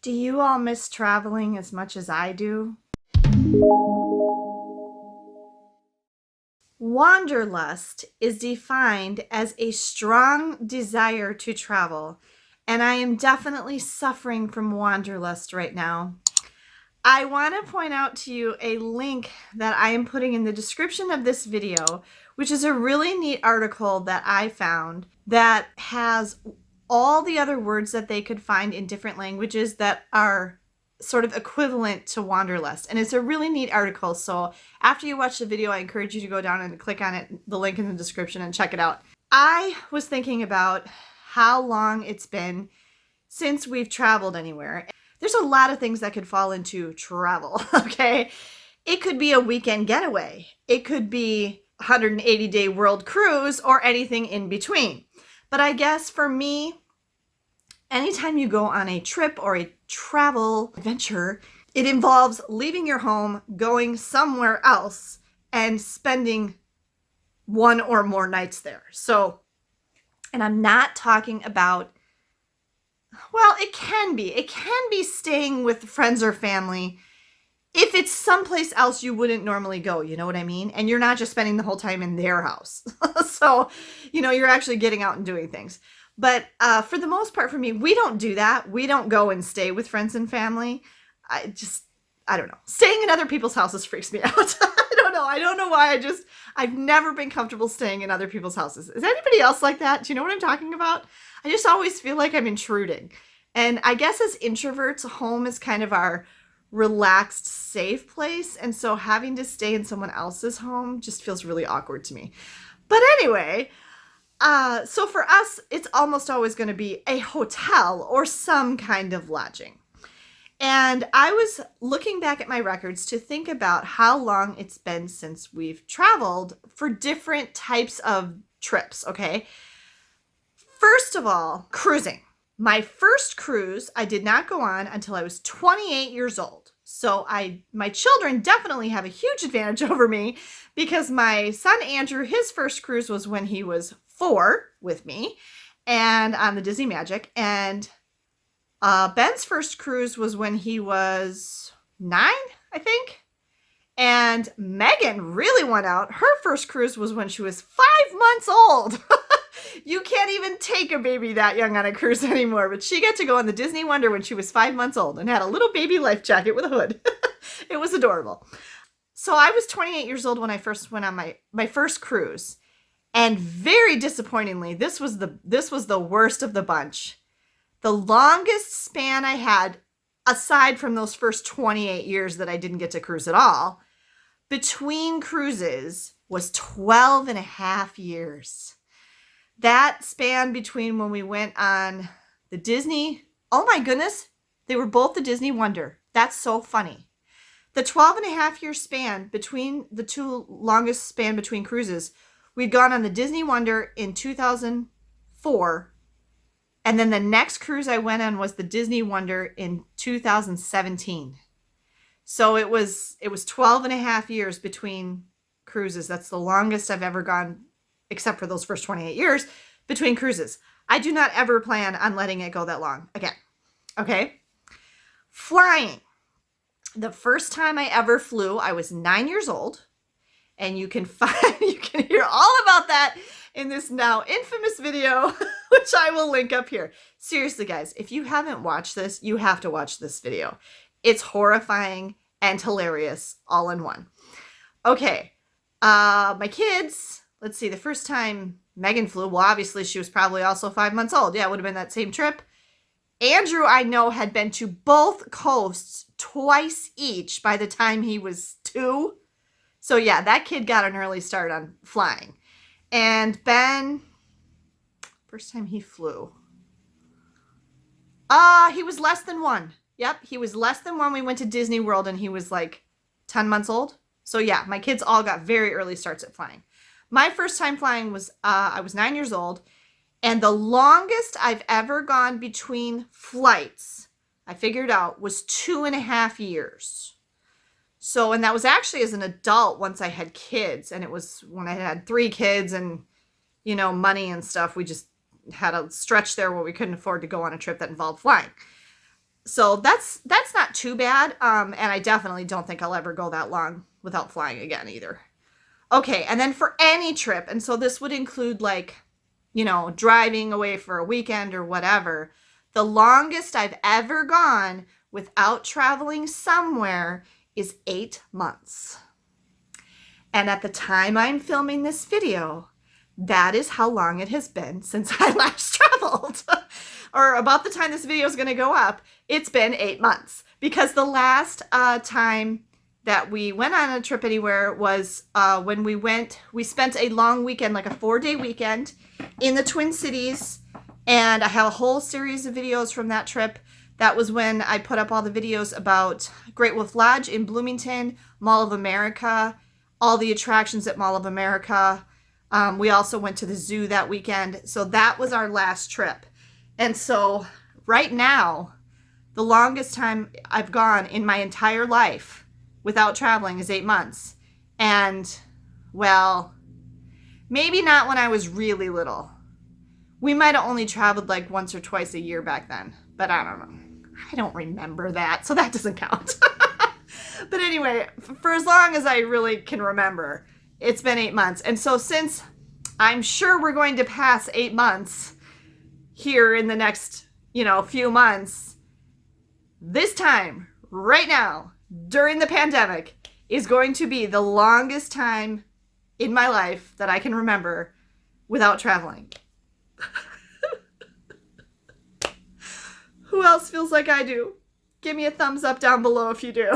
Do you all miss traveling as much as I do? Wanderlust is defined as a strong desire to travel, and I am definitely suffering from wanderlust right now. I want to point out to you a link that I am putting in the description of this video, which is a really neat article that I found that has all the other words that they could find in different languages that are sort of equivalent to wanderlust. And it's a really neat article. So after you watch the video, I encourage you to go down and click on it, the link in the description, and check it out. I was thinking about how long it's been since we've traveled anywhere. There's a lot of things that could fall into travel, okay? It could be a weekend getaway. It could be a 180-day world cruise or anything in between. But I guess for me, anytime you go on a trip or a travel adventure, it involves leaving your home, going somewhere else, and spending one or more nights there. So, and I'm not talking about, well, it can be staying with friends or family if it's someplace else you wouldn't normally go, you know what I mean? And you're not just spending the whole time in their house. So, you're actually getting out and doing things. But for the most part, for me, we don't do that. We don't go and stay with friends and family. I don't know. Staying in other people's houses freaks me out. I don't know why. I've never been comfortable staying in other people's houses. Is anybody else like that? Do you know what I'm talking about? I just always feel like I'm intruding. And I guess as introverts, home is kind of our relaxed, safe place. And so having to stay in someone else's home just feels really awkward to me. But anyway, so for us, it's almost always going to be a hotel or some kind of lodging. And I was looking back at my records to think about how long it's been since we've traveled for different types of trips, okay? First of all, cruising. My first cruise I did not go on until I was 28 years old. So my children definitely have a huge advantage over me because my son Andrew, his first cruise was when he was 4 with me and on the Disney Magic. And Ben's first cruise was when he was 9, I think. And Megan really went out. Her first cruise was when she was 5 months old. You can't even take a baby that young on a cruise anymore. But she got to go on the Disney Wonder when she was 5 months old and had a little baby life jacket with a hood. It was adorable. So I was 28 years old when I first went on my first cruise. And very disappointingly, this was the worst of the bunch. The longest span I had, aside from those first 28 years that I didn't get to cruise at all, between cruises was 12 and a half years. That span between when we went on the Disney, oh my goodness, they were both the Disney Wonder. That's so funny. The 12 and a half year span between the two longest span between cruises, we'd gone on the Disney Wonder in 2004. And then the next cruise I went on was the Disney Wonder in 2017. So it was 12 and a half years between cruises. That's the longest I've ever gone, except for those first 28 years, between cruises. I do not ever plan on letting it go that long again. Okay? Flying. The first time I ever flew, I was 9 years old. And you can hear all about that in this now infamous video, which I will link up here. Seriously, guys, if you haven't watched this, you have to watch this video. It's horrifying and hilarious all in one. Okay, my kids, let's see, the first time Megan flew, well, obviously she was probably also 5 months old. Yeah, it would have been that same trip. Andrew, I know, had been to both coasts twice each by the time he was 2. So yeah, that kid got an early start on flying. And Ben, first time he flew, he was less than 1. Yep, he was less than 1. We went to Disney World and he was like 10 months old. So yeah, my kids all got very early starts at flying. My first time flying was, I was 9 years old. And the longest I've ever gone between flights, I figured out, was 2.5 years. So, and that was actually as an adult once I had kids. And it was when I had 3 kids and, money and stuff. We just had a stretch there where we couldn't afford to go on a trip that involved flying. So that's not too bad. And I definitely don't think I'll ever go that long without flying again either. Okay, and then for any trip, and so this would include like, driving away for a weekend or whatever, the longest I've ever gone without traveling somewhere is 8 months. And at the time I'm filming this video, that is how long it has been since I last traveled. Or about the time this video is going to go up, it's been 8 months. Because the last time that we went on a trip anywhere was when we spent a long weekend, like a 4-day weekend in the Twin Cities. And I have a whole series of videos from that trip. That was when I put up all the videos about Great Wolf Lodge in Bloomington, Mall of America, all the attractions at Mall of America. We also went to the zoo that weekend. So that was our last trip. And so right now, the longest time I've gone in my entire life without traveling is 8 months. And, well, maybe not when I was really little. We might have only traveled like once or twice a year back then. But I don't know. I don't remember that, so that doesn't count. But anyway, for as long as I really can remember, it's been 8 months. And so since I'm sure we're going to pass 8 months here in the next, few months, this time, right now, during the pandemic, is going to be the longest time in my life that I can remember without traveling. Who else feels like I do? Give me a thumbs up down below if you do.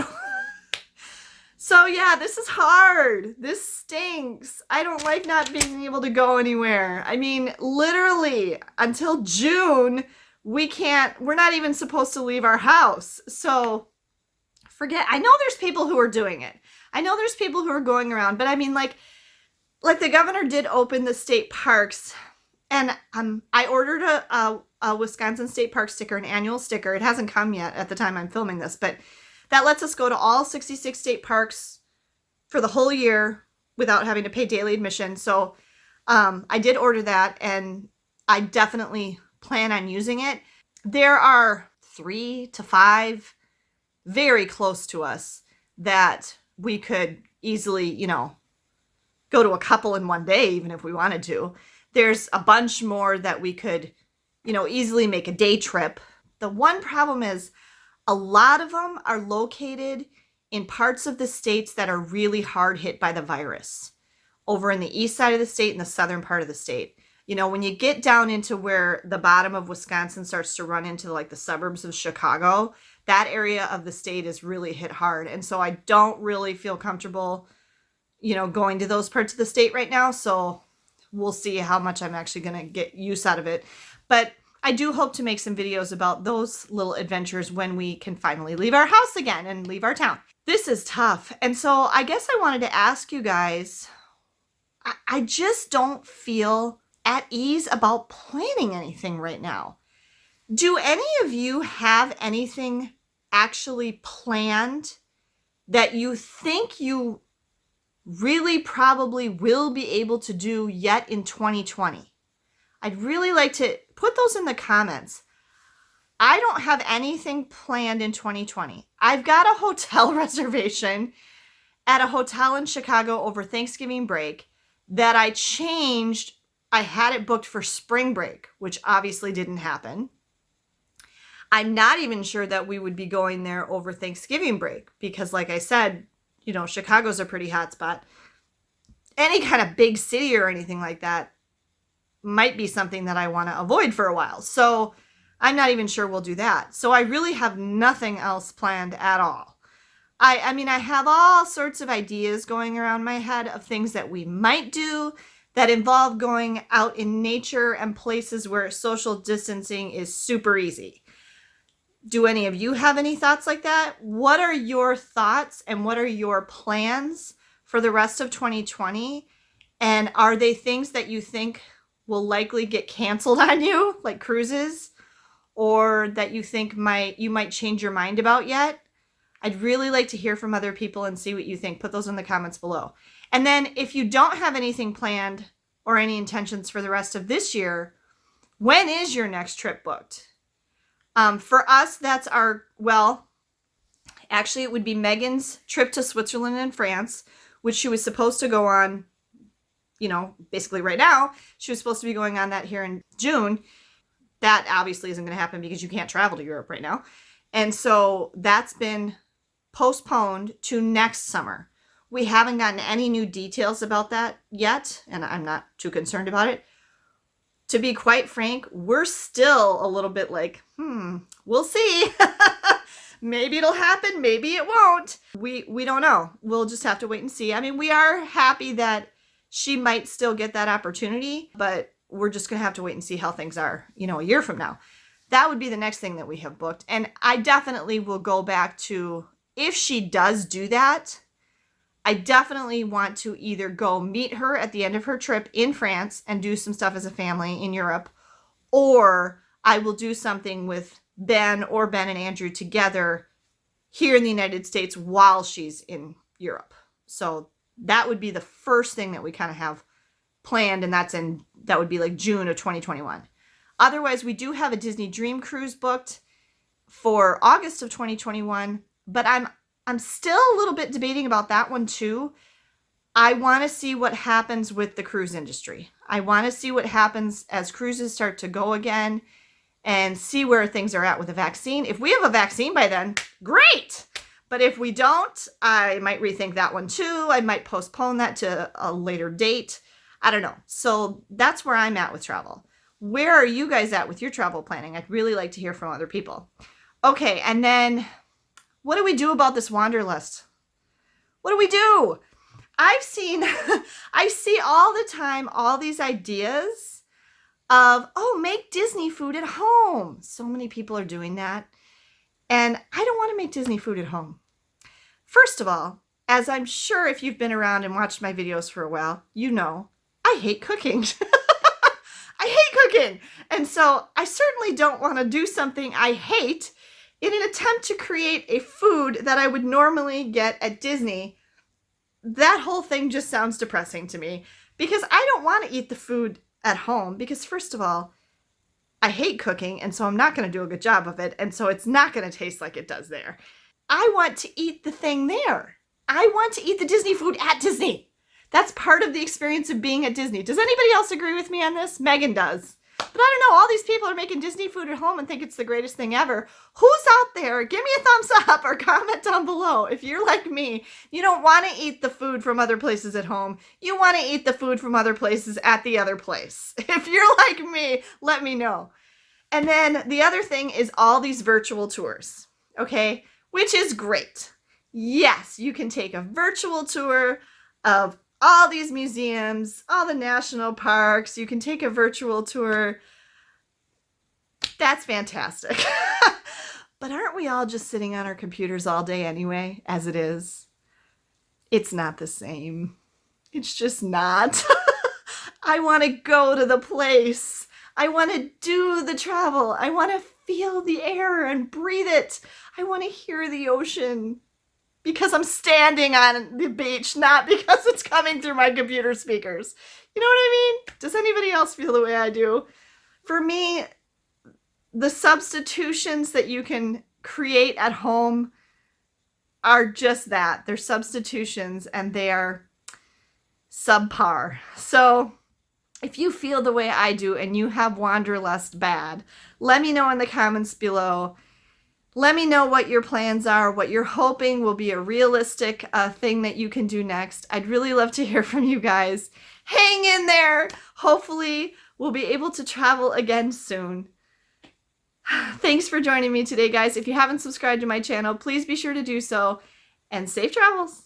So yeah, this is hard. This stinks. I don't like not being able to go anywhere. I mean, literally until June, we're not even supposed to leave our house. So I know there's people who are doing it. I know there's people who are going around, but I mean, like the governor did open the state parks, and I ordered a Wisconsin State Park sticker, an annual sticker. It hasn't come yet at the time I'm filming this, but that lets us go to all 66 state parks for the whole year without having to pay daily admission. So I did order that, and I definitely plan on using it. There are 3 to 5 very close to us that we could easily, go to a couple in one day, even if we wanted to. There's a bunch more that we could, easily make a day trip. The one problem is a lot of them are located in parts of the states that are really hard hit by the virus. Over in the east side of the state and the southern part of the state. When you get down into where the bottom of Wisconsin starts to run into like the suburbs of Chicago, that area of the state is really hit hard. And so I don't really feel comfortable, going to those parts of the state right now. So we'll see how much I'm actually going to get use out of it. But I do hope to make some videos about those little adventures when we can finally leave our house again and leave our town. This is tough. And so I guess I wanted to ask you guys, I just don't feel at ease about planning anything right now. Do any of you have anything actually planned that you think you really probably will be able to do yet in 2020? I'd really like to put those in the comments. I don't have anything planned in 2020. I've got a hotel reservation at a hotel in Chicago over Thanksgiving break that I changed. I had it booked for spring break, which obviously didn't happen. I'm not even sure that we would be going there over Thanksgiving break because, like I said, Chicago's a pretty hot spot. Any kind of big city or anything like that might be something that I want to avoid for a while. So I'm not even sure we'll do that. So I really have nothing else planned at all. I mean, I have all sorts of ideas going around my head of things that we might do that involve going out in nature and places where social distancing is super easy. Do any of you have any thoughts like that? What are your thoughts and what are your plans for the rest of 2020? And are they things that you think will likely get canceled on you, like cruises, or that you think you might change your mind about yet? I'd really like to hear from other people and see what you think. Put those in the comments below. And then if you don't have anything planned or any intentions for the rest of this year, when is your next trip booked? For us, that's actually it would be Megan's trip to Switzerland and France, which she was supposed to go on, basically right now. She was supposed to be going on that here in June. That obviously isn't going to happen because you can't travel to Europe right now. And so that's been postponed to next summer. We haven't gotten any new details about that yet, and I'm not too concerned about it. To be quite frank, we're still a little bit like, we'll see. Maybe it'll happen, maybe it won't. We don't know. We'll just have to wait and see. I mean, we are happy that she might still get that opportunity, but we're just going to have to wait and see how things are, a year from now. That would be the next thing that we have booked. And I definitely will go back to, if she does do that, I definitely want to either go meet her at the end of her trip in France and do some stuff as a family in Europe, or I will do something with Ben and Andrew together here in the United States while she's in Europe. So that would be the first thing that we kind of have planned, and that would be like June of 2021. Otherwise, we do have a Disney Dream Cruise booked for August of 2021, but I'm still a little bit debating about that one too. I want to see what happens with the cruise industry. I want to see what happens as cruises start to go again and see where things are at with the vaccine. If we have a vaccine by then, great. But if we don't, I might rethink that one too. I might postpone that to a later date. I don't know. So that's where I'm at with travel. Where are you guys at with your travel planning? I'd really like to hear from other people. Okay, and then what do we do about this Wanderlust? What do we do? I see all the time all these ideas of, make Disney food at home. So many people are doing that. And I don't want to make Disney food at home. First of all, as I'm sure if you've been around and watched my videos for a while, I hate cooking. I hate cooking. And so I certainly don't want to do something I hate in an attempt to create a food that I would normally get at Disney. That whole thing just sounds depressing to me because I don't want to eat the food at home because, first of all, I hate cooking, and so I'm not going to do a good job of it, and so it's not going to taste like it does there. I want to eat the thing there. I want to eat the Disney food at Disney. That's part of the experience of being at Disney. Does anybody else agree with me on this? Megan does. But I don't know, all these people are making Disney food at home and think it's the greatest thing ever. Who's out there? Give me a thumbs up or comment down below. If you're like me, you don't want to eat the food from other places at home. You want to eat the food from other places at the other place. If you're like me, let me know. And then the other thing is all these virtual tours, okay? Which is great. Yes, you can take a virtual tour of all these museums, all the national parks. You can take a virtual tour. That's fantastic. But aren't we all just sitting on our computers all day anyway, as it is? It's not the same. It's just not. I want to go to the place. I want to do the travel. I want to feel the air and breathe it. I want to hear the ocean. Because I'm standing on the beach, not because it's coming through my computer speakers. You know what I mean? Does anybody else feel the way I do? For me, the substitutions that you can create at home are just that. They're substitutions and they are subpar. So if you feel the way I do and you have Wanderlust bad, let me know in the comments below. Let me know what your plans are, what you're hoping will be a realistic thing that you can do next. I'd really love to hear from you guys. Hang in there. Hopefully, we'll be able to travel again soon. Thanks for joining me today, guys. If you haven't subscribed to my channel, please be sure to do so. And safe travels.